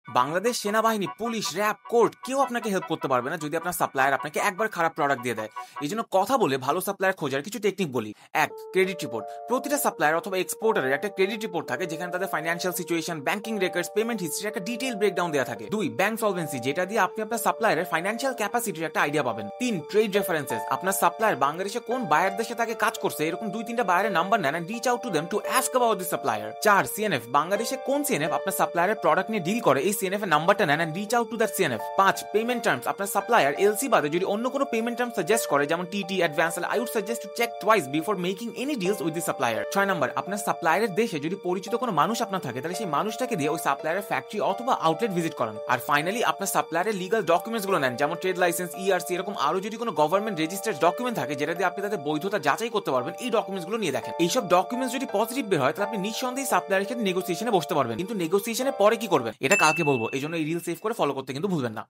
বাংলাদেশ সেনাবাহিনী, police, RAB, court কেউ আপনাকে হেল্প করতে পারবে না যদি আপনার সাপ্লায়ার আপনাকে একবার খারাপ প্রোডাক্ট দিয়ে দেয়। এই জন্য কথা বলে ভালো সাপ্লায়ার খোঁজার কিছু টেকনিক বলি। ১. Credit report. প্রতিটা সাপ্লায়ার অথবা এক্সপোর্টারের একটা ক্রেডিট রিপোর্ট থাকে যেখানে তাদের financial situation, banking records, payment history একটা ডিটেইল ব্রেকডাউন দেওয়া থাকে। ২. ব্যাংক সলভেন্সি, যেটা দিয়ে আপনি আপনার সাপ্লায়ারের ফাইন্যান্সিয়াল ক্যাপাসিটির একটা আইডিয়া পাবেন। ৩. ট্রেড রেফারেন্সেস, আপনার সাপ্লায়ার বাংলাদেশে কোন বায়ার দেশে তাকে কাজ করছে এরকম ২-৩টা বায়ারের নাম্বার নেন and reach out to them to ask about this supplier. ৪. CNF, বাংলাদেশে কোন সিএনএফ আপনার সাপ্লায়ারের প্রোডাক্ট নিয়ে ডিল করে এই সিএনএফ এর নাম্বারটা নেন and reach out to that CNF. ৫. Payment terms, আপনার সাপ্লায়ার এলসি বাদে যদি অন্য কোনো পেমেন্ট টার্ম সাজেস্ট করে যেমন TT, advance, I would suggest to check twice before making any deals with the supplier. ৬ number, আপনার সাপ্লায়ারের দেশে যদি পরিচিত কোনো মানুষ আপনার থাকে তাহলে সেই মানুষটাকে দিয়ে ওই সাপ্লায়ারের ফ্যাক্টরি অথবা আউটলেট ভিজিট করান। আর ফাইনালি আপনার সাপ্লায়ারের লিগাল ডকুমেন্টস গুলো নেন যেমন ট্রেড লাইসেন্স, ইআরসি, এরকম আরো যদি কোনো গভর্নমেন্ট রেজিস্টার্ড ডকুমেন্ট থাকে যেটা দিয়ে আপনি তাদের বৈধতা যাচাই করতে পারবেন, এই ডকুমেন্টস গুলো নিয়ে দেখেন। এইসব ডকুমেন্টস যদি পজিটিভ বের হয় তাহলে আপনি নিঃসন্দেহে সাপ্লায়ারের সাথে নেগোসিয়েশনে বসতে পারবেন। কিন্তু নেগোসিয়েশনের পরে কি করবেন এটা কালকে বলবো, এই জন্য এই রিল সেভ করে ফলো করতে কিন্তু ভুলবেন না।